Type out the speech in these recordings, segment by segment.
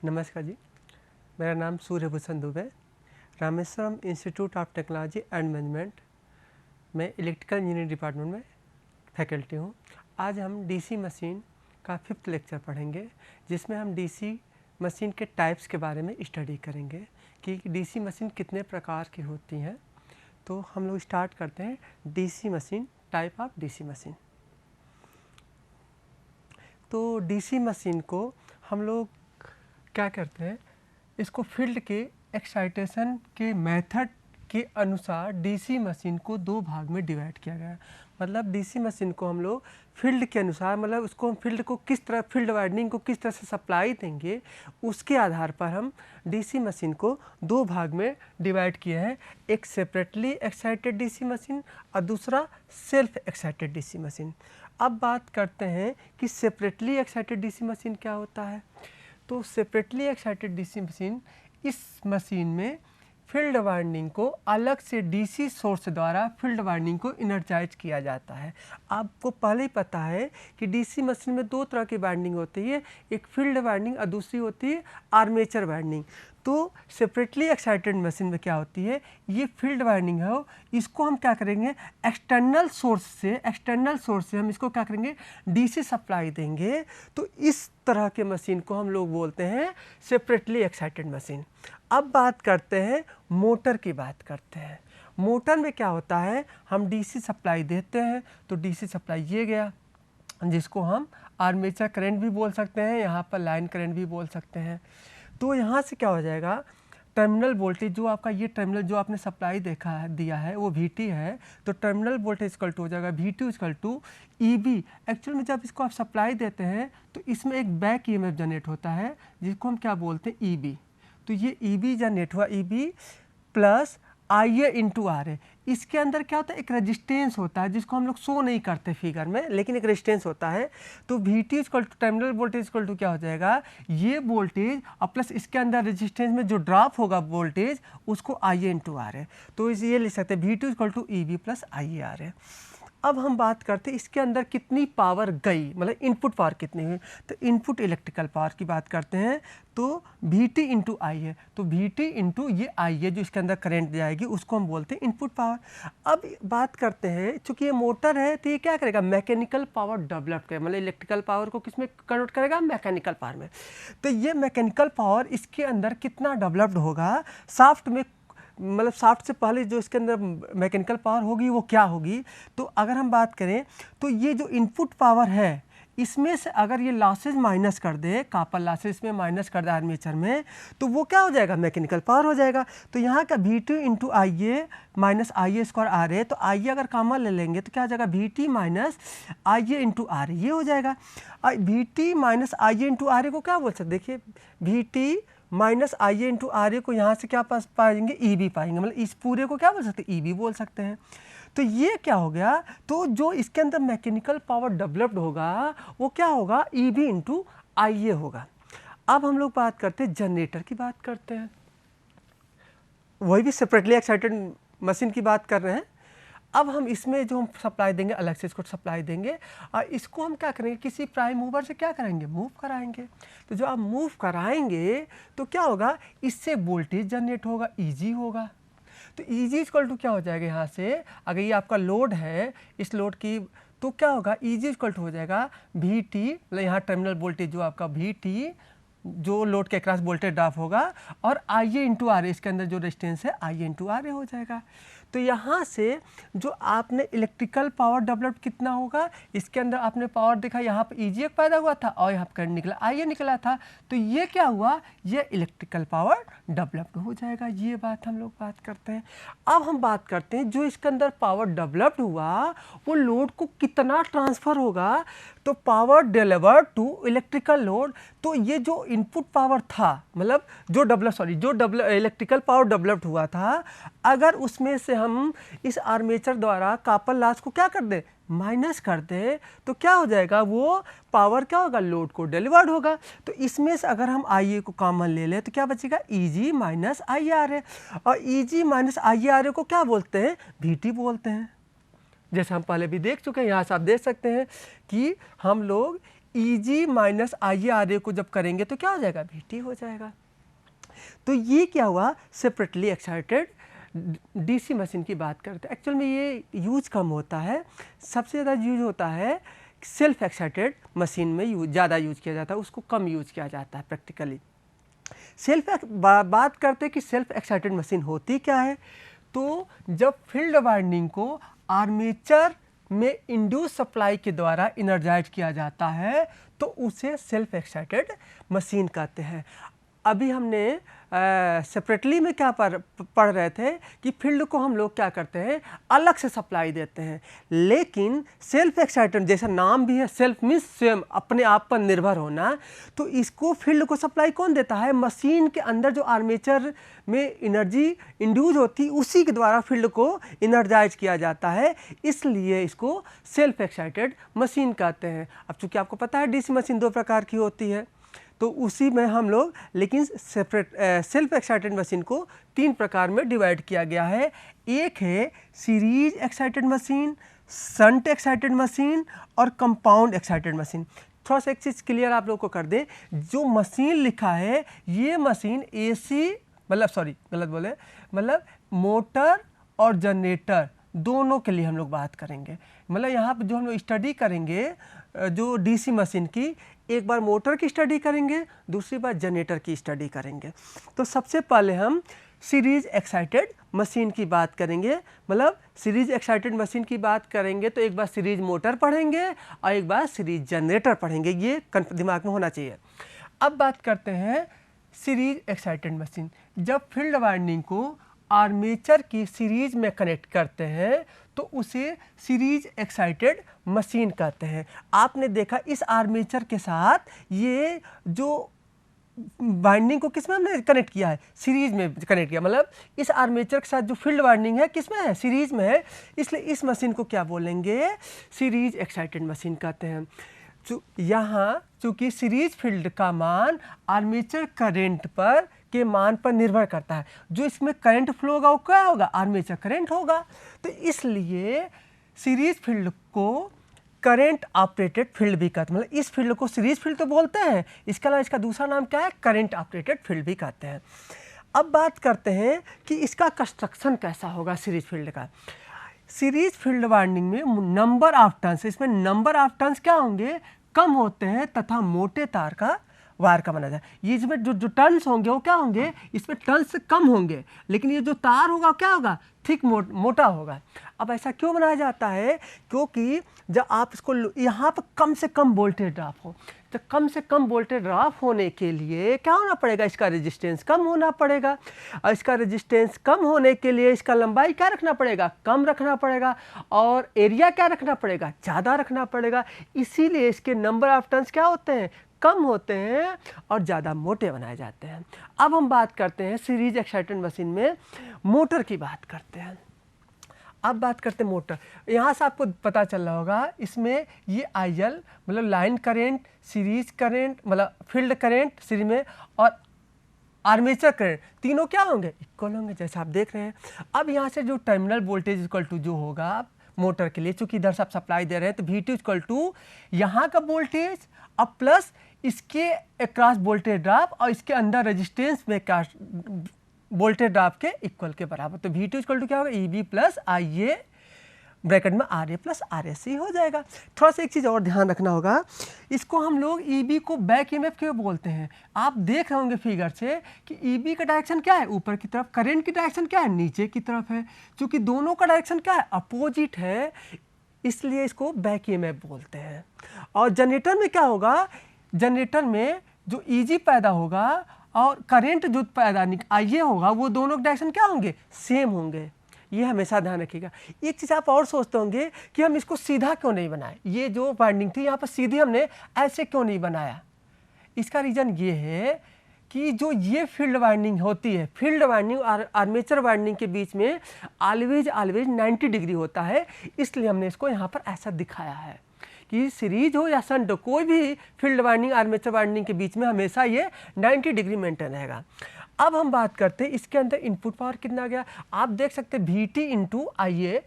नमस्कार जी, मेरा नाम Suryabhushan Dubey, Rameshwaram Institute of Technology and Management में इलेक्ट्रिकल इंजीनियरिंग डिपार्टमेंट में फैकल्टी हूँ। आज हम डीसी मशीन का 5th लेक्चर पढ़ेंगे, जिसमें हम डीसी मशीन के टाइप्स के बारे में स्टडी करेंगे कि डीसी मशीन कितने प्रकार की होती हैं। तो हम लोग स्टार्ट करते हैं DC machine, type of DC machine. तो डीसी मशीन को हम लोग क्या करते हैं, इसको फील्ड के एक्साइटेशन के मेथड के अनुसार डीसी मशीन को 2 भाग में डिवाइड किया गया है। मतलब डीसी मशीन को हम लोग फील्ड के अनुसार, मतलब उसको हम फील्ड को किस तरह, फील्ड वाइंडिंग को किस तरह से सप्लाई देंगे, उसके आधार पर हम डीसी मशीन को 2 भाग में डिवाइड किए हैं। एक सेपरेटली एक्साइटेड डीसी मशीन और दूसरा सेल्फ एक्साइटेड डीसी मशीन। अब बात करते हैं कि सेपरेटली एक्साइटेड डीसी मशीन क्या होता है। तो सेपरेटली एक्साइटेड डीसी मशीन, इस मशीन में फील्ड वाइंडिंग को अलग से डीसी सोर्स द्वारा फील्ड वाइंडिंग को इनर्जाइज किया जाता है। आपको पहले ही पता है कि डीसी मशीन में 2 तरह की वाइंडिंग होती है, एक फील्ड वाइंडिंग और दूसरी होती है आर्मेचर वाइंडिंग। तो सेपरेटली एक्साइटेड मशीन में क्या होती है, ये फील्ड वाइंडिंग है, इसको हम क्या करेंगे, एक्सटर्नल सोर्स से हम इसको क्या करेंगे, डीसी सप्लाई देंगे। तो इस तरह के मशीन को हम लोग बोलते हैं सेपरेटली एक्साइटेड मशीन। अब बात करते हैं मोटर की बात करते हैं। मोटर में क्या होता है, हम डीसी सप्लाई देते हैं, तो डीसी सप्लाई ये गया, जिसको हम आर्मेचर करंट भी बोल सकते हैं, यहाँ पर लाइन करंट भी बोल सकते हैं। तो यहाँ से क्या हो जाएगा, टर्मिनल वोल्टेज जो आपका, ये टर्मिनल जो आपने सप्लाई दिया है वो VT है, तो टर्मिनल वोल्टेज इक्वल टू हो जाएगा VT equal to EB। Actual में जब इसको आप सप्लाई देते हैं तो इसमें एक बैक EMF जनरेट होता है, जिसको हम क्या बोलते हैं, EB। तो ये EB जनरेट हुआ, EB plus IA into RA। इसके अंदर क्या होता है, एक रेजिस्टेंस होता है, जिसको हम लोग शो नहीं करते फिगर में, लेकिन एक रेजिस्टेंस होता है। तो VT equal to terminal voltage equal to क्या हो जाएगा, ये वोल्टेज और प्लस इसके अंदर रेजिस्टेंस में जो ड्रॉप होगा वोल्टेज, उसको IA इंटू RA। तो ये लिख सकते हैं VT equal to EB plus IA RA। अब हम बात करते हैं इसके अंदर कितनी पावर गई, मतलब इनपुट पावर कितनी हुई। तो इनपुट इलेक्ट्रिकल पावर की बात करते हैं, तो VT इंटू IA। तो VT इंटू ये IA जो इसके अंदर करंट जाएगी, उसको हम बोलते हैं इनपुट पावर। अब बात करते हैं, चूंकि ये मोटर है तो ये क्या करेगा, मैकेनिकल पावर डेवलप करेगा, मतलब इलेक्ट्रिकल पावर को किस में कन्वर्ट करेगा, मैकेनिकल पावर में। तो ये मैकेनिकल पावर इसके अंदर कितना डेवलप्ड होगा, शाफ्ट में, मतलब शाफ्ट से पहले जो इसके अंदर मैकेनिकल पावर होगी वो क्या होगी। तो अगर हम बात करें तो ये जो इनपुट पावर है, इसमें से अगर ये लॉसेज माइनस कर दे, कॉपर लॉसेज में माइनस कर दे आर्मेचर में, तो वो क्या हो जाएगा, मैकेनिकल पावर हो जाएगा। तो यहाँ का VT into IA minus IA square RA, तो IA अगर कॉमन ले लेंगे तो क्या हो जाएगा, VT minus IA into RA, ये हो जाएगा। VT minus IA into RA को क्या बोल सकते, देखिए VT minus IA into RA को यहाँ से क्या पास पाएंगे, EB पाएंगे, मतलब इस पूरे को क्या बोल सकते हैं, EB बोल सकते हैं। तो ये क्या हो गया, तो जो इसके अंदर मैकेनिकल पावर डेवलप्ड होगा वो क्या होगा, EB इंटू IA होगा। अब हम लोग बात करते हैं जनरेटर की बात करते हैं, वही भी सेपरेटली एक्साइटेड मशीन की बात कर रहे हैं। अब हम इसमें जो हम सप्लाई देंगे, अलग से इसको सप्लाई देंगे और इसको हम क्या करेंगे, किसी प्राइम मूवर से क्या करेंगे, मूव कराएंगे। तो जो आप मूव कराएंगे तो क्या होगा, इससे वोल्टेज जनरेट होगा, EG होगा। तो EG इक्वल टू क्या हो जाएगा, यहाँ से अगर ये आपका लोड है, इस लोड की, तो क्या होगा, EG इक्वल टू हो जाएगा VT, मतलब यहाँ टर्मिनल वोल्टेज जो आपका VT, जो लोड के क्रॉस वोल्टेज ड्रॉप होगा, और IA इंटू RA, इसके अंदर जो रेजिस्टेंस है IA इंटू RA हो जाएगा। तो यहाँ से जो आपने इलेक्ट्रिकल पावर डेवलप कितना होगा, इसके अंदर आपने पावर देखा, यहाँ पर EG पैदा हुआ था और यहाँ पर करंट निकला, IA निकला था। तो ये क्या हुआ, ये इलेक्ट्रिकल पावर डेवलप्ड हो जाएगा। ये बात हम लोग बात करते हैं। अब हम बात करते हैं जो इसके अंदर पावर डेवलप्ड हुआ वो लोड को कितना ट्रांसफ़र होगा। तो power delivered to electrical load, तो ये जो इनपुट पावर था, मतलब जो इलेक्ट्रिकल पावर डेवलप्ड हुआ था, अगर उसमें से हम इस आर्मेचर द्वारा कॉपर लॉस को क्या कर दें, माइनस कर दे, तो क्या हो जाएगा, वो पावर क्या होगा, लोड को डिलीवर्ड होगा। तो इसमें से अगर हम IA को कॉमन ले लें तो क्या बचेगा, EG माइनस IRA। और EG माइनस IRA को क्या बोलते हैं, VT बोलते हैं। जैसे हम पहले भी देख चुके हैं, यहाँ से आप देख सकते हैं कि हम लोग EG माइनस IA को जब करेंगे तो क्या हो जाएगा, VT हो जाएगा। तो ये क्या हुआ, सेपरेटली एक्साइटेड DC मशीन की बात करते हैं। एक्चुअल में ये यूज कम होता है, सबसे ज़्यादा यूज होता है सेल्फ एक्साइटेड मशीन में ज़्यादा यूज किया जाता है, उसको कम यूज किया जाता है प्रैक्टिकली। बात करते हैं कि सेल्फ एक्साइटेड मशीन होती क्या है। तो जब फील्ड वाइंडिंग को आर्मेचर में इंड्यूस सप्लाई के द्वारा इनर्जाइज किया जाता है तो उसे सेल्फ एक्साइटेड मशीन कहते हैं। अभी हमने सेपरेटली में क्या पढ़ रहे थे कि फील्ड को हम लोग क्या करते हैं, अलग से सप्लाई देते हैं, लेकिन सेल्फ एक्साइटेड जैसा नाम भी है, सेल्फ मीन्स स्वयं, अपने आप पर निर्भर होना, तो इसको फील्ड को सप्लाई कौन देता है, मशीन के अंदर जो आर्मेचर में एनर्जी इंड्यूस होती उसी के द्वारा फील्ड को इनर्जाइज किया जाता है, इसलिए इसको सेल्फ एक्साइटेड मशीन कहते हैं। अब चूँकि आपको पता है DC मशीन 2 प्रकार की होती है, तो उसी में हम लोग, लेकिन सेल्फ एक्साइटेड मशीन को 3 प्रकार में डिवाइड किया गया है। एक है series excited machine, shunt excited machine और कंपाउंड एक्साइटेड मशीन। थोड़ा सा एक चीज़ क्लियर आप लोग को कर दें, जो मशीन लिखा है ये मशीन AC मतलब मोटर और जनरेटर दोनों के लिए हम लोग बात करेंगे। मतलब यहाँ पर जो हम लोग स्टडी करेंगे जो DC मशीन की, एक बार मोटर की स्टडी करेंगे, दूसरी बार जनरेटर की स्टडी करेंगे। तो सबसे पहले हम सीरीज एक्साइटेड मशीन की बात करेंगे। मतलब सीरीज एक्साइटेड मशीन की बात करेंगे तो एक बार सीरीज मोटर पढ़ेंगे और एक बार सीरीज जनरेटर पढ़ेंगे, ये दिमाग में होना चाहिए। अब बात करते हैं सीरीज एक्साइटेड मशीन। जब फील्ड वाइंडिंग को आर्मेचर की सीरीज में कनेक्ट करते हैं तो उसे सीरीज एक्साइटेड मशीन कहते हैं। आपने देखा इस आर्मेचर के साथ ये जो वाइंडिंग को किस में हमने कनेक्ट किया है, सीरीज में कनेक्ट किया। मतलब इस आर्मेचर के साथ जो फील्ड वाइंडिंग है किस में है, सीरीज में है, इसलिए इस मशीन को क्या बोलेंगे, सीरीज एक्साइटेड मशीन कहते हैं। यहाँ चूँकि सीरीज फील्ड का मान आर्मेचर करंट पर के मान पर निर्भर करता है, जो इसमें करंट फ्लो होगा वो क्या होगा, आर्मेचर करंट होगा। तो इसलिए सीरीज फील्ड को करंट ऑपरेटेड फील्ड भी कहते हैं। मतलब इस फील्ड को सीरीज फील्ड तो बोलते हैं, इसके अलावा इसका दूसरा नाम क्या है, करंट ऑपरेटेड फील्ड भी कहते हैं। अब बात करते हैं कि इसका कंस्ट्रक्शन कैसा होगा सीरीज फील्ड का। सीरीज फील्ड वाइंडिंग में नंबर ऑफ टर्न्स, इसमें नंबर ऑफ टर्न्स क्या होंगे, कम होते हैं तथा मोटे तार का वायर का बना जाए। ये इसमें जो टर्न्स होंगे वो क्या होंगे, इसमें टर्न्स कम होंगे, लेकिन ये जो तार होगा क्या होगा, थिक मोटा होगा। अब ऐसा क्यों बनाया जाता है, क्योंकि जब आप इसको यहाँ पर कम से कम वोल्टेज ड्रॉप हो, तो कम से कम वोल्टेज ड्रॉप होने के लिए क्या होना पड़ेगा, इसका रेजिस्टेंस कम होना पड़ेगा। और इसका रेजिस्टेंस कम होने के लिए इसका लंबाई क्या रखना पड़ेगा, कम रखना पड़ेगा, और एरिया क्या रखना पड़ेगा, ज़्यादा रखना पड़ेगा। इसीलिए इसके नंबर ऑफ टर्न्स क्या होते हैं, कम होते हैं और ज़्यादा मोटे बनाए जाते हैं। अब हम बात करते हैं सीरीज एक्साइटेड मशीन में मोटर की बात करते हैं। अब बात करते हैं मोटर। यहाँ से आपको पता चल रहा होगा इसमें ये IL मतलब लाइन करंट, सीरीज करंट मतलब फील्ड करंट सीरीज में, और आर्मेचर करंट, तीनों क्या होंगे, इक्वल होंगे जैसे आप देख रहे हैं। अब यहाँ से जो टर्मिनल वोल्टेज इक्वल टू जो होगा मोटर के लिए, चूँकि इधर से आप सप्लाई दे रहे हैं तो V2 इक्वल टू यहाँ का वोल्टेज अब प्लस इसके अक्रॉस वोल्टेज ड्रॉप और इसके अंदर रेजिस्टेंस में क्या वोल्टेज ड्रॉप के इक्वल के बराबर। तो V2 इक्वल टू क्या होगा, EB प्लस IA ब्रैकेट में RA प्लस RSC हो जाएगा। थोड़ा सा एक चीज़ और ध्यान रखना होगा, इसको हम लोग EB को बैक EMF क्यों बोलते हैं। आप देख रहे होंगे फिगर से कि EB का डायरेक्शन क्या है, ऊपर की तरफ, करंट की डायरेक्शन क्या है, नीचे की तरफ है। चूँकि दोनों का डायरेक्शन क्या है, अपोजिट है, इसलिए इसको बैक EMF बोलते हैं। और जनरेटर में क्या होगा, जनरेटर में जो EG पैदा होगा और करंट जो पैदा IA होगा, वो दोनों के डायरेक्शन क्या होंगे, सेम होंगे। ये हमेशा ध्यान रखिएगा। एक चीज़ आप और सोचते होंगे कि हम इसको सीधा क्यों नहीं बनाए, ये जो वाइंडिंग थी यहाँ पर सीधी हमने ऐसे क्यों नहीं बनाया। इसका रीज़न ये है कि जो ये फील्ड वाइंडिंग होती है, फील्ड वाइंडिंग और आर्मेचर वाइंडिंग के बीच में ऑलवेज 90 डिग्री होता है, इसलिए हमने इसको यहाँ पर ऐसा दिखाया है कि सीरीज हो या शंट हो, कोई भी फील्ड वाइंडिंग आर्मेचर वाइंडिंग के बीच में हमेशा ये 90 डिग्री मेंटेन रहेगा। अब हम बात करते हैं इसके अंदर इनपुट पावर कितना गया। आप देख सकते हैं VT इंटू IA,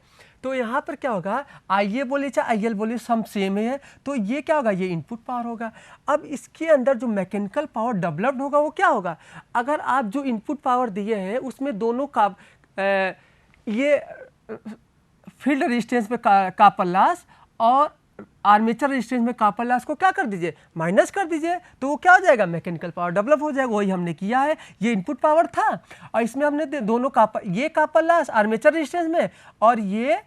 तो तो यहाँ पर क्या होगा, IA बोले चाहे IL बोले सम सेम है, तो ये क्या होगा, ये इनपुट पावर होगा। अब इसके अंदर जो मैकेनिकल पावर डेवलप्ड होगा वो क्या होगा, अगर आप जो इनपुट पावर दिए हैं उसमें दोनों का ये फील्ड रेजिस्टेंस में कॉपर लॉस और आर्मेचर रेजिस्टेंस में कॉपर लॉस को क्या कर दीजिए, माइनस कर दीजिए, तो वो क्या हो जाएगा, मैकेनिकल पावर डेवलप हो जाएगा। वही हमने किया है, ये इनपुट पावर था और इसमें हमने दोनों कॉपर, ये कॉपर लॉस आर्मेचर रेजिस्टेंस में और ये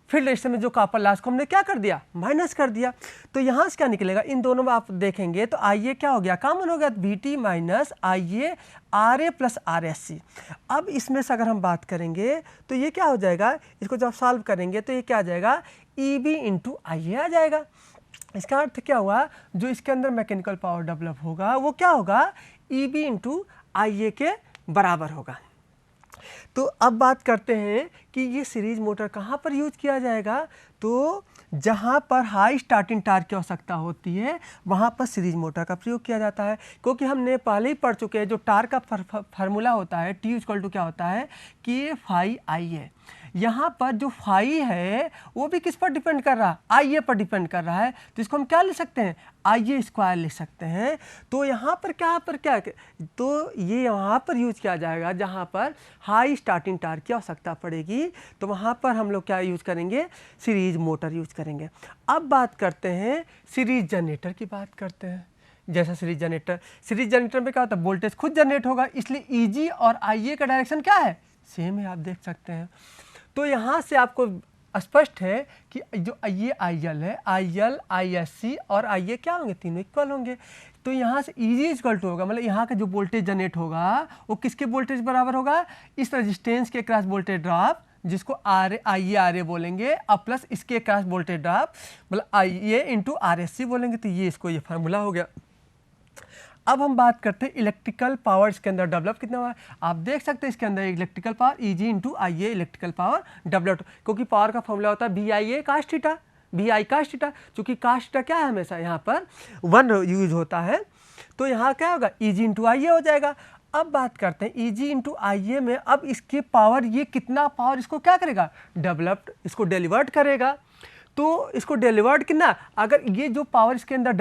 फील्ड रेजिस्टेंस में जो कॉपर लॉस को हमने क्या कर दिया, माइनस कर दिया। तो यहाँ से क्या निकलेगा, इन दोनों में आप देखेंगे तो IA क्या हो गया, कॉमन हो गया, VT minus IA RA plus RSC। अब इसमें से अगर हम बात करेंगे तो ये क्या हो जाएगा, इसको जब सॉल्व करेंगे तो ये क्या आ जाएगा, EB इंटू IA आ जाएगा। इसका अर्थ क्या हुआ, जो इसके अंदर मैकेनिकल पावर डेवलप होगा वो क्या होगा, EB इंटू IA के बराबर होगा। तो अब बात करते हैं कि ये सीरीज मोटर कहाँ पर यूज किया जाएगा, तो जहाँ पर हाई स्टार्टिंग टार्क की आवश्यकता होती है वहाँ पर सीरीज मोटर का प्रयोग किया जाता है। क्योंकि हमने पहले ही पढ़ चुके हैं, जो टार्क का फार्मूला होता है T इक्वल टू क्या होता है, K फाई I है। यहाँ पर जो फाई है वो भी किस पर डिपेंड कर रहा है, IA पर डिपेंड कर रहा है, तो इसको हम क्या लिख सकते हैं, IA स्क्वायर लिख सकते हैं। तो यहाँ पर क्या, तो ये यहाँ पर यूज किया जाएगा जहाँ पर हाई स्टार्टिंग टार्क की आवश्यकता पड़ेगी, तो वहाँ पर हम लोग क्या यूज करेंगे, सीरीज मोटर यूज करेंगे। अब बात करते हैं सीरीज जनरेटर की बात करते हैं। जैसा सीरीज जनरेटर में क्या होता है, वोल्टेज खुद जनरेट होगा, इसलिए EG और IA का डायरेक्शन क्या है, सेम है, आप देख सकते हैं। तो यहाँ से आपको स्पष्ट है कि जो ये IL है, IL ISC और IA क्या होंगे, तीनों इक्वल होंगे। तो यहाँ से EG इक्वल टू होगा, मतलब यहाँ का जो वोल्टेज जनरेट होगा वो किसके वोल्टेज बराबर होगा, इस रेजिस्टेंस के क्रॉस वोल्टेज ड्रॉप जिसको IA बोलेंगे, और प्लस इसके क्रॉस वोल्टेज ड्रॉप मतलब IA इंटू RSC बोलेंगे। तो ये इसको ये फार्मूला हो गया। अब हम बात करते हैं इलेक्ट्रिकल पावर इसके अंदर डेवलप कितना हुआ है। आप देख सकते हैं इसके अंदर electrical power EG into IA electrical power develop, क्योंकि पावर का फॉर्मूला होता है VIA cast theta, VI cast theta, चूंकि कास्ट थीटा क्या है, हमेशा यहाँ पर 1 यूज होता है, तो यहाँ क्या होगा, EG इंटू IA हो जाएगा। अब बात करते हैं EG इंटू IA में, अब इसकी पावर, ये कितना पावर इसको क्या करेगा, डेवलप्ड, इसको डिलीवर्ड करेगा। तो इसको डिलीवर्ड कितना, अगर ये जो पावर इसके अंदर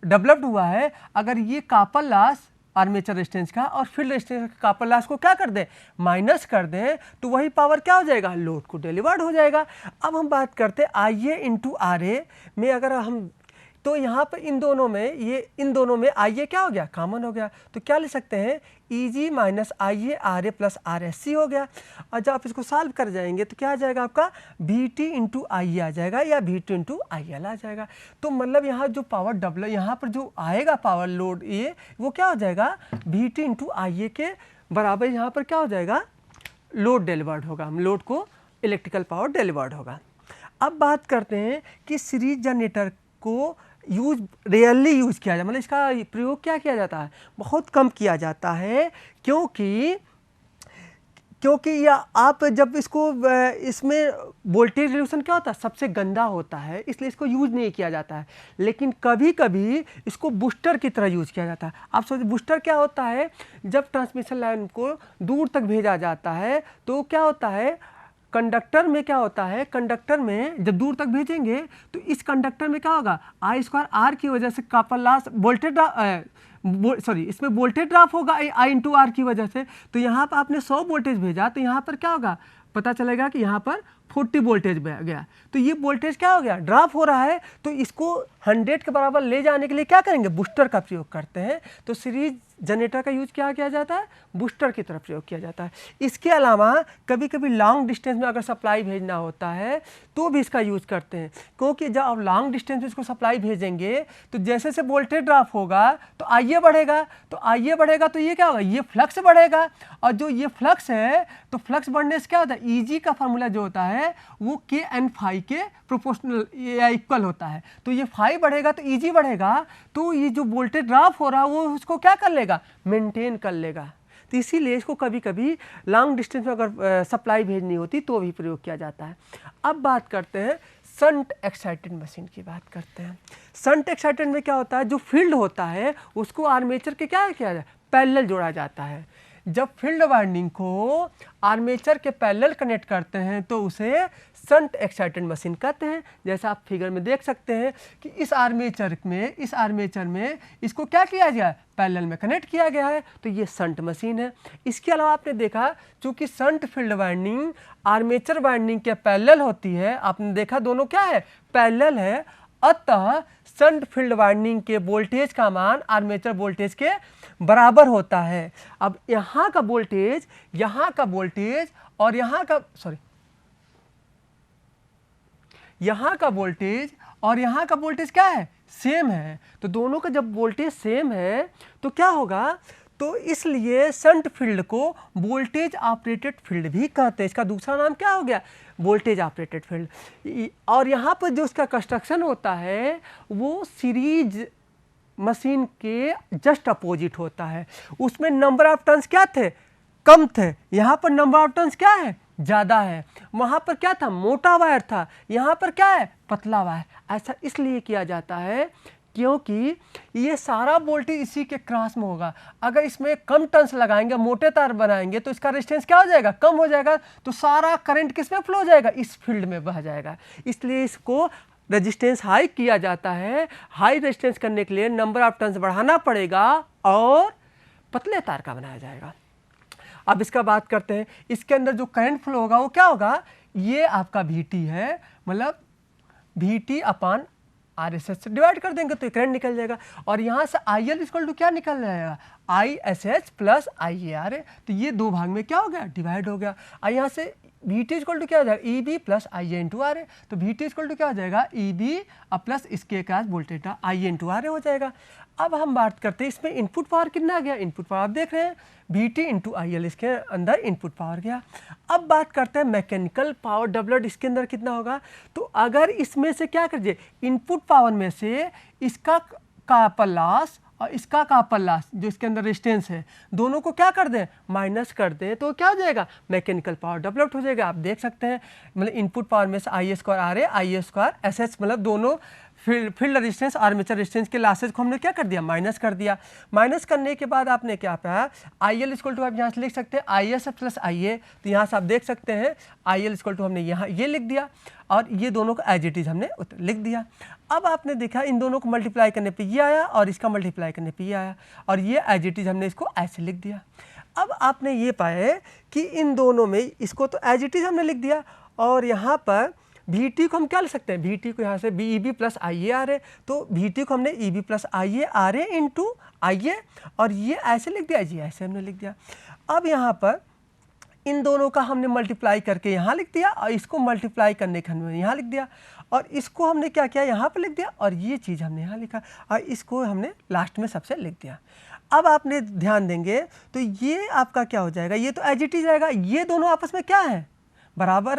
डेवलप्ड हुआ है, अगर ये कॉपर लॉस आर्मेचर रेजिस्टेंस का और फील्ड रेजिस्टेंस का कॉपर लॉस को क्या कर दें, माइनस कर दें, तो वही पावर क्या हो जाएगा, लोड को डिलीवर्ड हो जाएगा। अब हम बात करते हैं IA इंटू RA में, अगर हम तो यहाँ पर इन दोनों में IA क्या हो गया, कॉमन हो गया, तो क्या लिख सकते हैं, EG minus IA RA plus RSC हो गया। और जब आप इसको सॉल्व कर जाएंगे तो क्या आ जाएगा आपका, VT इंटू IA आ जाएगा या VT इंटू IL आ जाएगा। तो मतलब यहाँ जो पावर डेवलप, यहाँ पर जो आएगा पावर लोड, ये वो क्या हो जाएगा, VT इंटू IA के बराबर यहाँ पर क्या हो जाएगा, लोड डिलीवर्ड होगा, हम लोड को इलेक्ट्रिकल पावर डिलीवर्ड होगा। अब बात करते हैं कि सीरीज जनरेटर को रेयरली यूज किया जाए, मतलब इसका प्रयोग क्या किया जाता है, बहुत कम किया जाता है, क्योंकि या आप जब इसको, इसमें वोल्टेज रेगुलेशन क्या होता है, सबसे गंदा होता है, इसलिए इसको यूज नहीं किया जाता है। लेकिन कभी कभी इसको बूस्टर की तरह यूज किया जाता है। आप सोचिए बूस्टर क्या होता है, जब ट्रांसमिशन लाइन को दूर तक भेजा जाता है तो क्या होता है, कंडक्टर में क्या होता है, कंडक्टर में जब दूर तक भेजेंगे तो इस कंडक्टर में क्या होगा, I स्क्वायर R की वजह से कॉपर लॉस वोल्टेज इसमें वोल्टेज ड्रॉप होगा I इंटू R की वजह से। तो यहाँ पर आपने 100 वोल्टेज भेजा तो यहाँ पर क्या होगा, पता चलेगा कि यहाँ पर 40 वोल्टेज गया, तो ये वोल्टेज क्या हो गया, ड्रॉप हो रहा है। तो इसको 100 के बराबर ले जाने के लिए क्या करेंगे, बूस्टर का प्रयोग करते हैं। तो सीरीज जनरेटर का यूज क्या किया जाता है, बूस्टर की तरफ प्रयोग किया जाता है। इसके अलावा कभी कभी लॉन्ग डिस्टेंस में अगर सप्लाई भेजना होता है तो भी इसका यूज करते हैं, क्योंकि जब आप लॉन्ग डिस्टेंस में इसको सप्लाई भेजेंगे तो जैसे से वोल्टेज ड्रॉप होगा तो IA बढ़ेगा, तो ये क्या होगा, ये फ्लक्स बढ़ेगा, और जो ये फ्लक्स है तो फ्लक्स बढ़ने से क्या होता है, EG का फार्मूला जो होता है वो K N∅ के प्रोपोर्शनल या इक्वल होता है। तो ये फाई बढ़ेगा तो EG बढ़ेगा, तो ये जो वोल्टेज ड्रॉप हो रहा है वो उसको क्या कर लेगा, मेंटेन कर लेगा। तो इसीलिए इसको कभी कभी लॉन्ग डिस्टेंस में अगर सप्लाई भेजनी होती तो भी प्रयोग किया जाता है। अब बात करते हैं शंट एक्साइटेड मशीन की बात करते हैं। शंट एक्साइटेड में क्या होता है, जो फील्ड होता है उसको आर्मेचर के क्या किया जाए, पैरेलल जोड़ा जाता है। जब फील्ड वाइंडिंग को आर्मेचर के पैरेलल कनेक्ट करते हैं तो उसे शंट एक्साइटेड मशीन कहते हैं। जैसा आप फिगर में देख सकते हैं कि इस आर्मेचर में इसको क्या किया गया है, पैरेलल में कनेक्ट किया गया है, तो ये शंट मशीन है। इसके अलावा आपने देखा चूंकि shunt field winding armature winding के पैरेलल होती है, आपने देखा दोनों क्या है, पैरेलल है, अतः शंट फील्ड वाइंडिंग के वोल्टेज का मान आर्मेचर वोल्टेज के बराबर होता है। अब यहाँ का वोल्टेज और यहाँ का वोल्टेज क्या है, सेम है। तो दोनों का जब वोल्टेज सेम है तो क्या होगा, तो इसलिए शंट फील्ड को वोल्टेज ऑपरेटेड फील्ड भी कहते हैं। इसका दूसरा नाम क्या हो गया, वोल्टेज ऑपरेटेड फील्ड। और यहाँ पर जो इसका कंस्ट्रक्शन होता है वो सीरीज मशीन के जस्ट अपोजिट होता है। उसमें नंबर ऑफ टर्न्स क्या थे, कम थे, यहाँ पर नंबर ऑफ टर्न्स क्या है, ज़्यादा है। वहाँ पर क्या था, मोटा वायर था, यहाँ पर क्या है, पतला वायर। ऐसा इसलिए किया जाता है क्योंकि ये सारा वोल्टेज इसी के क्रॉस में होगा। अगर इसमें कम टर्न्स लगाएंगे, मोटे तार बनाएंगे तो इसका रेजिस्टेंस क्या हो जाएगा, कम हो जाएगा, तो सारा करंट किस में फ्लो हो जाएगा, इस फील्ड में बह जाएगा। इसलिए इसको रेजिस्टेंस हाई किया जाता है। हाई रेजिस्टेंस करने के लिए नंबर ऑफ टर्न्स बढ़ाना पड़ेगा और पतले तार का बनाया जाएगा। अब इसका बात करते हैं, इसके अंदर जो करंट फ्लो होगा वो क्या होगा, ये आपका VT है, मतलब VT अपॉन RSH से डिवाइड कर देंगे तो करंट निकल जाएगा। और यहाँ से IL इक्वल टू क्या निकल जाएगा, ISH प्लस IAR है। तो ये दो भाग में क्या हो गया, डिवाइड हो गया। और यहाँ से VT इक्वल टू क्या हो जाएगा, EB plus IA into R है। तो VT इक्वल टू क्या हो जाएगा, EB प्लस इसके का वोल्टेज IA इंटू आर हो जाएगा। अब हम बात करते हैं इसमें इनपुट पावर कितना गया, इनपुट पावर आप देख रहे हैं VT इंटू IL, इसके अंदर इनपुट पावर गया। अब बात करते हैं मैकेनिकल पावर डेवलप्ड, इसके अंदर कितना होगा। तो अगर इसमें से क्या करिए, इनपुट पावर में से इसका कॉपर लॉस और इसका कॉपर लॉस जो इसके अंदर रेजिस्टेंस है, दोनों को क्या कर दें, माइनस कर दें, तो क्या हो जाएगा, मैकेनिकल पावर डेवलप्ड हो जाएगा। आप देख सकते हैं मतलब इनपुट पावर में से IA square RA, IA square SH, मतलब दोनों फील्ड रेजिस्टेंस आर्मेचर रेजिस्टेंस के लॉसेज को हमने क्या कर दिया, माइनस कर दिया। माइनस करने के बाद आपने क्या पाया, IL इक्वल टू आप यहाँ से लिख सकते हैं IS प्लस IA। तो यहाँ से आप देख सकते हैं IL इक्वल टू हमने यहाँ ये लिख दिया और ये दोनों को एज इट इज हमने लिख दिया। अब आपने देखा इन दोनों को मल्टीप्लाई करने पे ये आया और इसका मल्टीप्लाई करने पे ये आया और ये एज इट इज हमने इसको ऐसे लिख दिया। अब आपने ये पाया कि इन दोनों में इसको तो एज इट इज हमने लिख दिया और यहाँ पर VT को हम क्या लिख सकते हैं, VT को यहाँ से EB प्लस IA है, तो VT को हमने EB plus IA RA into IA और ये ऐसे लिख दिया, जी ऐसे हमने लिख दिया। अब यहाँ पर इन दोनों का हमने मल्टीप्लाई करके यहाँ लिख दिया और इसको मल्टीप्लाई करने का हमने यहाँ लिख दिया और इसको हमने क्या किया, यहाँ पर लिख दिया और ये चीज़ हमने यहाँ लिखा और इसको हमने लास्ट में सबसे लिख दिया। अब आपने ध्यान देंगे तो ये आपका क्या हो जाएगा, ये तो एज इट इज रहेगा, ये दोनों आपस में क्या है, बराबर,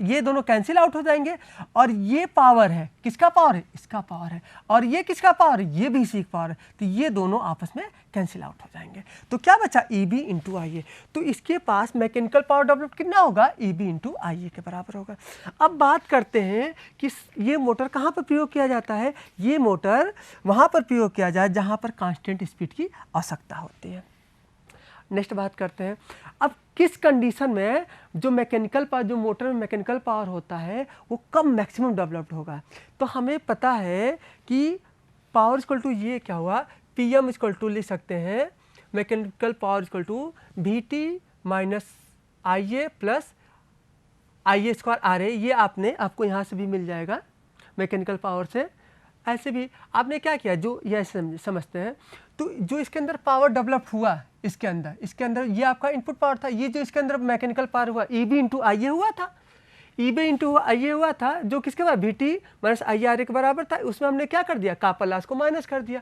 ये दोनों कैंसिल आउट हो जाएंगे और ये पावर है, किसका पावर है, इसका पावर है, और ये किसका पावर है, ये भी इसी का पावर है, तो ये दोनों आपस में कैंसिल आउट हो जाएंगे। तो क्या बचा, EB इंटू IA। तो इसके पास मैकेनिकल पावर डेवलप कितना होगा, EB इंटू IA के बराबर होगा। अब बात करते हैं कि ये मोटर कहाँ पर प्रयोग किया जाता है, ये मोटर वहाँ पर प्रयोग किया जाए जहाँ पर कांस्टेंट स्पीड की आवश्यकता होती है। नेक्स्ट बात करते हैं, अब किस कंडीशन में जो मैकेनिकल पावर, जो मोटर में मैकेनिकल पावर होता है वो कब मैक्सिमम डेवलप्ड होगा। तो हमें पता है कि पावर इक्वल टू ये क्या हुआ, PM इक्वल टू लिख सकते हैं mechanical power equal to VT minus IA plus IA square RA। ये आपको यहाँ से भी मिल जाएगा मैकेनिकल पावर से। ऐसे भी आपने क्या किया, जो ये समझते हैं, तो जो इसके अंदर पावर डेवलप हुआ इसके अंदर ये आपका इनपुट पावर था, ये जो इसके अंदर मैकेनिकल पावर हुआ EB इंटू IA हुआ था, EB इंटू IA हुआ था जो किसके बाद VT माइनस IRA के बराबर था। उसमें हमने क्या कर दिया, कॉपर लॉस को माइनस कर दिया।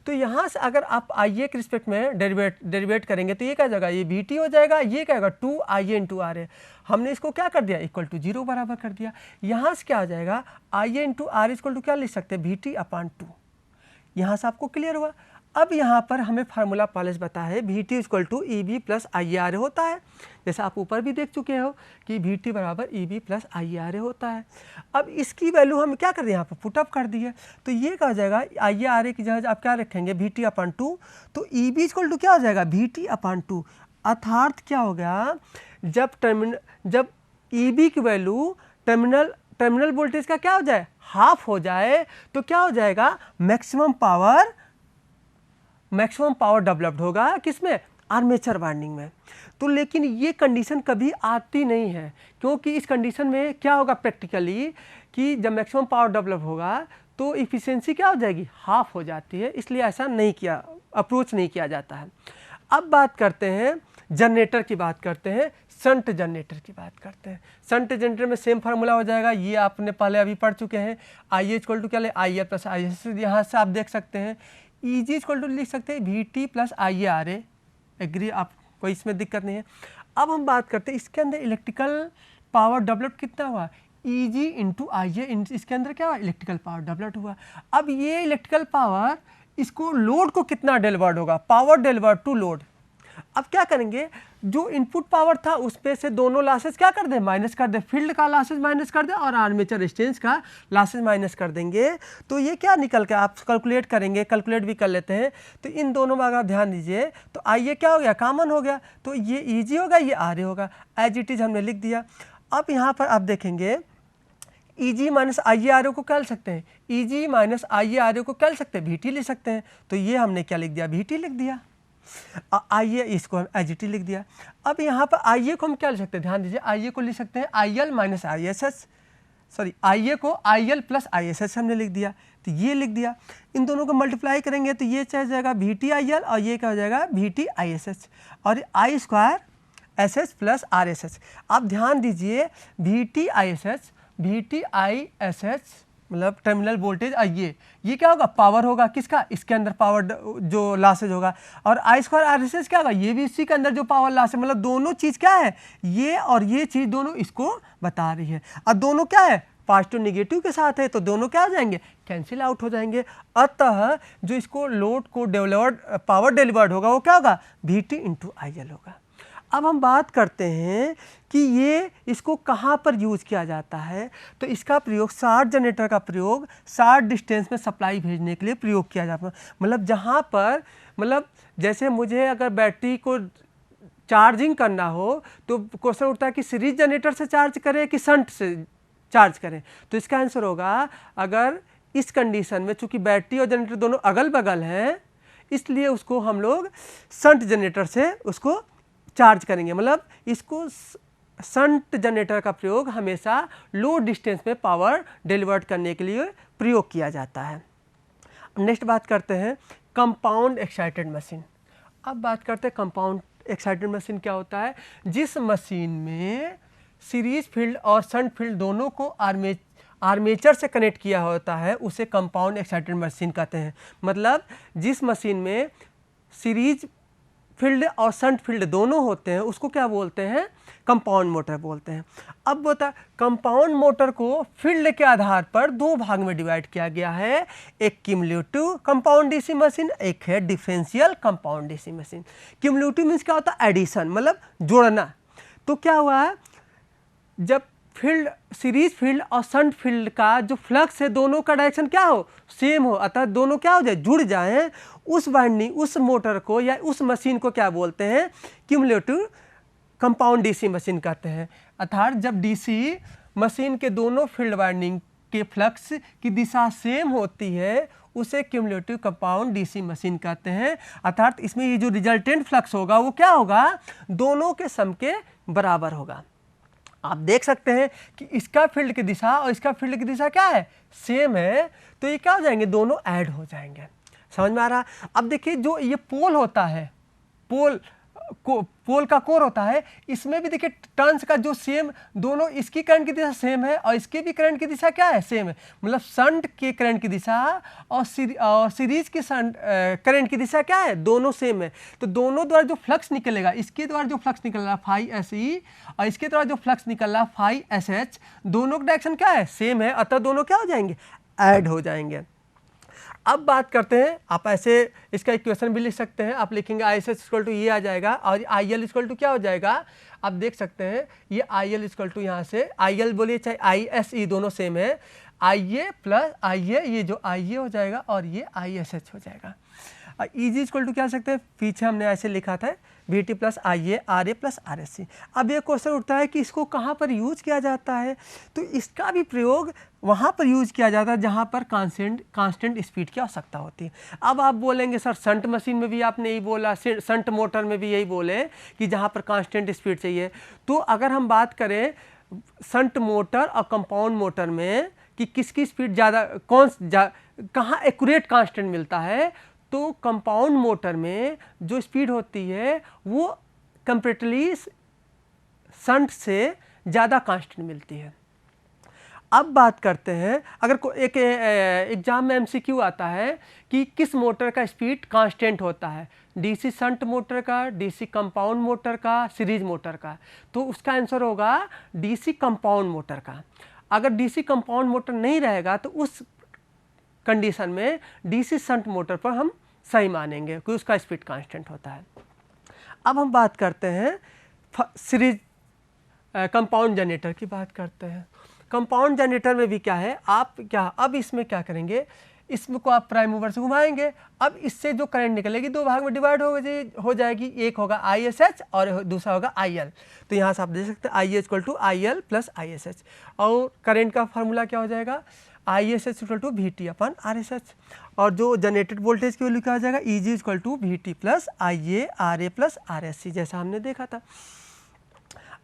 तो यहाँ से अगर आप IA के रिस्पेक्ट में डेरिवेट करेंगे तो ये क्या जाएगा, ये VT हो जाएगा, ये क्या होगा 2IA इंटू RA। हमने इसको क्या कर दिया, इक्वल टू 0 बराबर कर दिया। यहाँ से क्या आ जाएगा, IA into R equal to क्या लिख सकते हैं, VT अपॉन 2। यहाँ से आपको क्लियर हुआ। अब यहाँ पर हमें फार्मूला पहले से पता है, VT equal to EB plus IRA होता है, जैसा आप ऊपर भी देख चुके हो कि VT बराबर EB प्लस IRA होता है। अब इसकी वैल्यू हम क्या कर दिए, यहाँ पर पुटअप कर दिए, तो ये क्या हो जाएगा, IRA की जगह आप क्या रखेंगे, VT अपॉन 2, तो EB इक्वल टू क्या हो जाएगा, VT अपॉन 2, अर्थात क्या हो गया, जब EB की वैल्यू टर्मिनल वोल्टेज का क्या हो जाए, हाफ हो जाए, तो क्या हो जाएगा, मैक्सिमम पावर डेवलप्ड होगा किसमें, आर्मेचर वाइंडिंग में। तो लेकिन ये कंडीशन कभी आती नहीं है, क्योंकि इस कंडीशन में क्या होगा प्रैक्टिकली कि जब मैक्सिमम पावर डेवलप होगा तो इफिशियंसी क्या हो जाएगी, हाफ हो जाती है, इसलिए ऐसा अप्रोच नहीं किया जाता है। अब बात करते हैं जनरेटर की, बात करते हैं शंट जनरेटर की बात करते हैं। शंट जनरेटर में सेम फार्मूला हो जाएगा, ये आपने पहले अभी पढ़ चुके हैं, IA इक्वल टू क्या ले, IL प्लस IS। यहाँ से आप देख सकते हैं EG इक्वल टू लिख सकते हैं VT प्लस IARA। एग्री, आप कोई इसमें दिक्कत नहीं है। अब हम बात करते हैं इसके अंदर इलेक्ट्रिकल पावर डेवलप कितना हुआ, EG इंटू IA, इसके अंदर क्या हुआ, इलेक्ट्रिकल पावर डेवलप हुआ। अब ये इलेक्ट्रिकल पावर इसको लोड को कितना डिलीवर्ड होगा, पावर डिलीवर्ड टू लोड। अब क्या करेंगे, जो इनपुट पावर था उस पे से दोनों लॉसेस क्या कर दें, माइनस कर दें, फील्ड का लॉसेस माइनस कर दें और आर्मेचर रेजिस्टेंस का लॉसेस माइनस कर देंगे। तो ये क्या निकल के, आप कैलकुलेट करेंगे, कैलकुलेट भी कर लेते हैं। तो इन दोनों में अगर ध्यान दीजिए तो IA क्या हो गया, कॉमन हो गया, तो ये EG होगा, ये RA होगा, एज इट इज हमने लिख दिया। अब यहाँ पर आप देखेंगे EG माइनस IARA को क्या लिख सकते हैं, EG माइनस IARA को क्या लिख सकते हैं, VT लिख सकते हैं। तो ये हमने क्या लिख दिया, VT लिख दिया। IA इसको हम एज लिख दिया। अब यहाँ पर IA को हम क्या लिख सकते हैं, ध्यान दीजिए, IA को लिख सकते हैं IL minus ISS, sorry IA को IL प्लस ISS हमने लिख दिया। तो ये लिख दिया, इन दोनों को मल्टीप्लाई करेंगे तो ये चल जाएगा VT IL और ये क्या हो जाएगा VT ISS और I square SS plus RSS। आप ध्यान दीजिए VT ISS मतलब टर्मिनल वोल्टेज ये क्या होगा, पावर होगा किसका, इसके अंदर पावर जो लॉसेज होगा, और I स्क्वायर RSS क्या होगा, ये भी इसी के अंदर जो पावर लॉस है, मतलब दोनों चीज़ क्या है, ये और ये चीज़ दोनों इसको बता रही है। और दोनों क्या है, पॉजिटिव निगेटिव के साथ है, तो दोनों क्या हो जाएंगे, कैंसिल आउट हो जाएंगे। अतः जो इसको लोड को पावर डिलीवर्ड होगा वो क्या होगा, VT इंटू IL होगा। अब हम बात करते हैं कि ये इसको कहाँ पर यूज़ किया जाता है। तो इसका प्रयोग शॉर्ट जनरेटर का प्रयोग शॉर्ट डिस्टेंस में सप्लाई भेजने के लिए प्रयोग किया जाता है। मतलब जहाँ पर जैसे मुझे अगर बैटरी को चार्जिंग करना हो तो क्वेश्चन उठता है कि सीरीज जनरेटर से चार्ज करें कि शंट से चार्ज करें। तो इसका आंसर होगा, अगर इस कंडीशन में चूँकि बैटरी और जनरेटर दोनों अगल बगल हैं इसलिए उसको हम लोग शंट जनरेटर से उसको चार्ज करेंगे। मतलब इसको शंट जनरेटर का प्रयोग हमेशा लो डिस्टेंस में पावर डिलीवर्ड करने के लिए प्रयोग किया जाता है। नेक्स्ट बात करते हैं कंपाउंड एक्साइटेड मशीन। अब बात करते हैं कंपाउंड एक्साइटेड मशीन क्या होता है। जिस मशीन में सीरीज फील्ड और शंट फील्ड दोनों को आर्मेचर से कनेक्ट किया होता है उसे कंपाउंड एक्साइटेड मशीन कहते हैं। मतलब जिस मशीन में सीरीज फील्ड और शंट फील्ड दोनों होते हैं उसको क्या बोलते हैं, कंपाउंड मोटर बोलते हैं। अब बता, कंपाउंड मोटर को फील्ड के आधार पर दो भाग में डिवाइड किया गया है, एक क्यूमुलेटिव कंपाउंड डीसी मशीन, एक है differential compound DC machine. Cumulative means क्या होता है, एडिशन, मतलब जोड़ना। तो क्या हुआ है, जब फील्ड सीरीज फील्ड और शंट फील्ड का जो फ्लक्स है दोनों का डायरेक्शन क्या हो, सेम हो, अतः दोनों क्या हो जाए, जुड़ जाएं, उस वाइंडिंग उस मोटर को या उस मशीन को क्या बोलते हैं, क्यूमुलेटिव कंपाउंड डीसी मशीन कहते हैं। अर्थात जब डीसी मशीन के दोनों फील्ड वाइंडिंग के फ्लक्स की दिशा सेम होती है उसे क्यूमुलेटिव कंपाउंड डीसी मशीन कहते हैं। अर्थात इसमें ये जो रिजल्टेंट फ्लक्स होगा वो क्या होगा, दोनों के सम के बराबर होगा। आप देख सकते हैं कि इसका फील्ड की दिशा और इसका फील्ड की दिशा क्या है, सेम है, तो ये क्या हो जाएंगे, दोनों ऐड हो जाएंगे। समझ में आ रहा। अब देखिए जो ये पोल होता है, पोल का कोर होता है, इसमें भी देखिए टर्न्स का जो सेम, दोनों इसकी करंट की दिशा सेम है और इसके भी करंट की दिशा क्या है, सेम है। मतलब शंट के करंट की दिशा और सीरीज की करंट की दिशा क्या है, दोनों सेम है। तो दोनों द्वारा जो फ्लक्स निकलेगा, इसके द्वारा जो फ्लक्स निकल रहा फाई एस ई और इसके द्वारा जो फ्लक्स निकल रहा फाई एस एच, दोनों का डायरेक्शन क्या है, सेम है, अतः दोनों क्या हो जाएंगे, ऐड हो जाएंगे। अब बात करते हैं, आप ऐसे इसका इक्वेशन भी लिख सकते हैं। आप लिखेंगे I S H equal to ये आ जाएगा और आई एल इक्वल टू क्या हो जाएगा, आप देख सकते हैं ये आई एल इक्वल टू यहाँ से आई एल बोलिए चाहे आई एस ई दोनों सेम है, आई ए प्लस आई ए, ये जो आई ए हो जाएगा और ये आई एस एच हो जाएगा। Eg इक्वल टू क्या लिख सकते हैं, पीछे हमने ऐसे लिखा था Vt plus IA RA plus RSC। अब ये क्वेश्चन उठता है कि इसको कहाँ पर यूज किया जाता है, तो इसका भी प्रयोग वहाँ पर यूज किया जाता है जहाँ पर कांस्टेंट स्पीड की आवश्यकता होती है। अब आप बोलेंगे सर शंट मशीन में भी आपने यही बोला, शंट मोटर में भी यही बोले कि जहाँ पर कांस्टेंट स्पीड चाहिए। तो अगर हम बात करें शंट मोटर और कंपाउंड मोटर में कि किसकी स्पीड ज़्यादा कहाँ एक्यूरेट कांस्टेंट मिलता है, तो कंपाउंड मोटर में जो स्पीड होती है वो कंपेरेटिवली शंट से ज़्यादा कांस्टेंट मिलती है। अब बात करते हैं, अगर एक एग्जाम में MCQ आता है कि किस मोटर का स्पीड कांस्टेंट होता है, DC शंट मोटर का, DC कंपाउंड मोटर का, सीरीज मोटर का, तो उसका आंसर होगा DC कंपाउंड मोटर का। अगर DC कंपाउंड मोटर नहीं रहेगा तो उस कंडीशन में DC शंट मोटर पर हम सही मानेंगे कि उसका स्पीड कांस्टेंट होता है। अब हम बात करते हैं सीरीज कंपाउंड जनरेटर की बात करते हैं। कंपाउंड जनरेटर में भी क्या है, आप क्या अब इसमें क्या करेंगे, इसमें को आप प्राइम मूवर से घुमाएंगे। अब इससे जो करंट निकलेगी दो भाग में डिवाइड हो जाएगी, एक होगा ISH और दूसरा होगा IL। तो यहाँ से आप देख सकते हैं IA equal to IL plus ISH, और करंट का फार्मूला क्या हो जाएगा, ISH equal to VT upon RSH, और जो जनरेटेड वोल्टेज की वैल्यू क्या हो जाएगा, EG equal to VT plus IA RA plus RSC, जैसा हमने देखा था।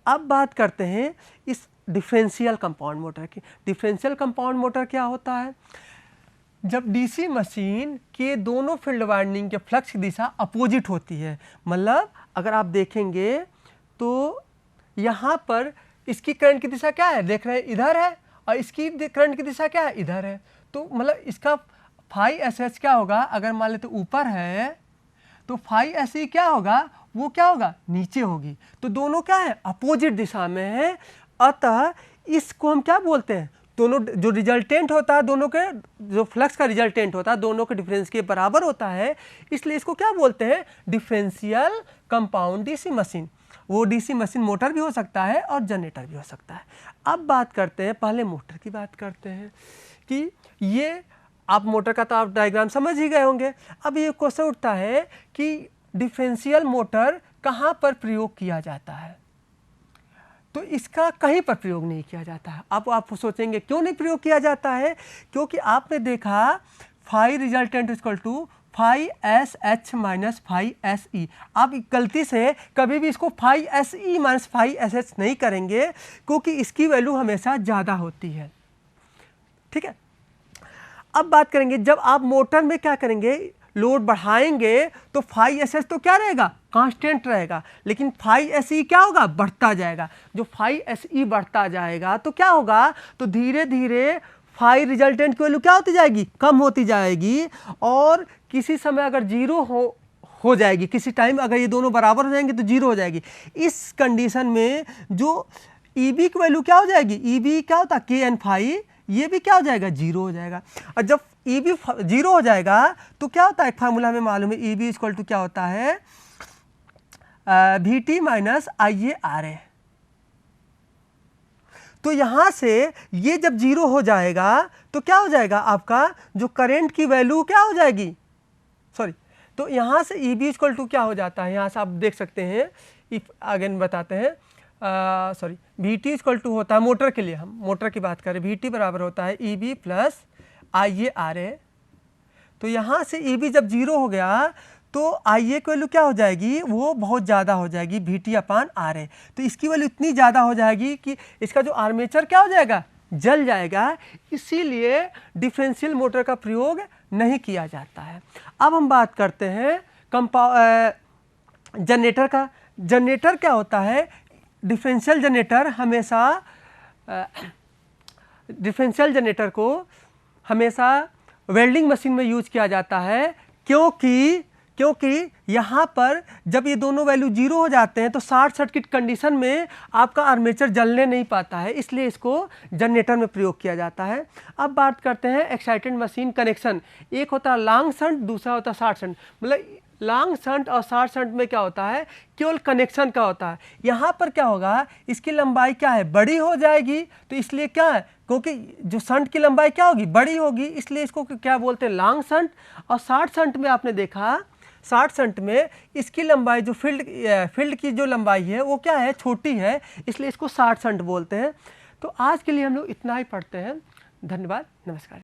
अब बात करते हैं इस डिफरेंशियल कंपाउंड मोटर की। डिफरेंशियल कंपाउंड मोटर क्या होता है, जब DC मशीन के दोनों फील्ड वाइंडिंग के फ्लक्स की दिशा अपोजिट होती है। मतलब अगर आप देखेंगे तो यहाँ पर इसकी करंट की दिशा क्या है, देख रहे हैं इधर है, और इसकी करंट की दिशा क्या है, इधर है। तो मतलब इसका फाई SH क्या होगा, अगर मान लेते ऊपर है तो फाई SE क्या होगा, वो क्या होगा, नीचे होगी। तो दोनों क्या है, अपोजिट दिशा में है। अतः इसको हम क्या बोलते हैं, दोनों जो रिजल्टेंट होता है, दोनों के जो फ्लक्स का रिजल्टेंट होता है दोनों के डिफरेंस के बराबर होता है, इसलिए इसको क्या बोलते हैं, डिफरेंशियल कंपाउंड DC मशीन। वो DC मशीन मोटर भी हो सकता है और जनरेटर भी हो सकता है। अब बात करते हैं, पहले मोटर की बात करते हैं कि ये आप मोटर का तो आप डायग्राम समझ ही गए होंगे। अब ये क्वेश्चन उठता है कि डिफरेंशियल मोटर कहाँ पर प्रयोग किया जाता है, तो इसका कहीं पर प्रयोग नहीं किया जाता है। अब आप सोचेंगे क्यों नहीं प्रयोग किया जाता है, क्योंकि आपने देखा phi resultant equal to phi SH minus phi SE। आप गलती से कभी भी इसको phi SE minus phi SH नहीं करेंगे, क्योंकि इसकी वैल्यू हमेशा ज़्यादा होती है। ठीक है, अब बात करेंगे जब आप मोटर में क्या करेंगे, लोड बढ़ाएंगे तो फाई SH तो क्या रहेगा, कांस्टेंट रहेगा, लेकिन फाई SE क्या होगा, बढ़ता जाएगा। जो फाई SE बढ़ता जाएगा तो क्या होगा, तो धीरे धीरे फाई रिजल्टेंट की वैल्यू क्या होती जाएगी, कम होती जाएगी, और किसी समय अगर जीरो हो जाएगी, किसी टाइम अगर ये दोनों बराबर हो जाएंगे तो जीरो हो जाएगी। इस कंडीशन में जो EB की वैल्यू क्या हो जाएगी, EB क्या होता है Kn फाई, ये भी क्या हो जाएगा, जीरो हो जाएगा। और जब EB जीरो हो जाएगा तो क्या होता है, फार्मूला में मालूम है, EB इक्वल टू क्या होता है, VT माइनस IA RA। तो यहाँ से ये जब जीरो हो जाएगा तो क्या हो जाएगा, आपका जो करंट की वैल्यू क्या हो जाएगी, सॉरी, तो यहाँ से EB इक्वल टू क्या हो जाता है, यहाँ से आप देख सकते हैं, इफ अगेन बताते हैं, सॉरी, VT इक्वल टू होता है मोटर के लिए, हम मोटर की बात करें, VT बराबर होता है EB प्लस IA RA। तो यहाँ से EB जब जीरो हो गया तो IA की वैल्यू क्या हो जाएगी, वो बहुत ज़्यादा हो जाएगी, VT अपान RA। तो इसकी वैल्यू इतनी ज़्यादा हो जाएगी कि इसका जो आर्मेचर क्या हो जाएगा, जल जाएगा। इसीलिए डिफरेंशियल मोटर का प्रयोग नहीं किया जाता है। अब हम बात करते हैं जनरेटर का। जनरेटर क्या होता है, डिफरेंशियल जनरेटर हमेशा डिफरेंशियल जनरेटर को हमेशा वेल्डिंग मशीन में यूज किया जाता है, क्योंकि यहाँ पर जब ये दोनों वैल्यू जीरो हो जाते हैं तो शॉर्ट सर्किट कंडीशन में आपका आर्मेचर जलने नहीं पाता है, इसलिए इसको जनरेटर में प्रयोग किया जाता है। अब बात करते हैं एक्साइटेड मशीन कनेक्शन। एक होता है लॉन्ग शंट, दूसरा होता है शॉर्ट शंट। मतलब लॉन्ग शंट और शॉर्ट शंट में क्या होता है, केवल कनेक्शन का होता है। यहाँ पर क्या होगा, इसकी लंबाई क्या है, बड़ी हो जाएगी, तो इसलिए क्या है, क्योंकि जो शंट की लंबाई क्या होगी, बड़ी होगी, इसलिए इसको क्या बोलते हैं, लॉन्ग शंट। और शॉर्ट शंट में आपने देखा, शॉर्ट शंट में इसकी लंबाई जो फील्ड की जो लंबाई है वो क्या है, छोटी है, इसलिए इसको शॉर्ट शंट बोलते हैं। तो आज के लिए हम लोग इतना ही पढ़ते हैं। धन्यवाद, नमस्कार।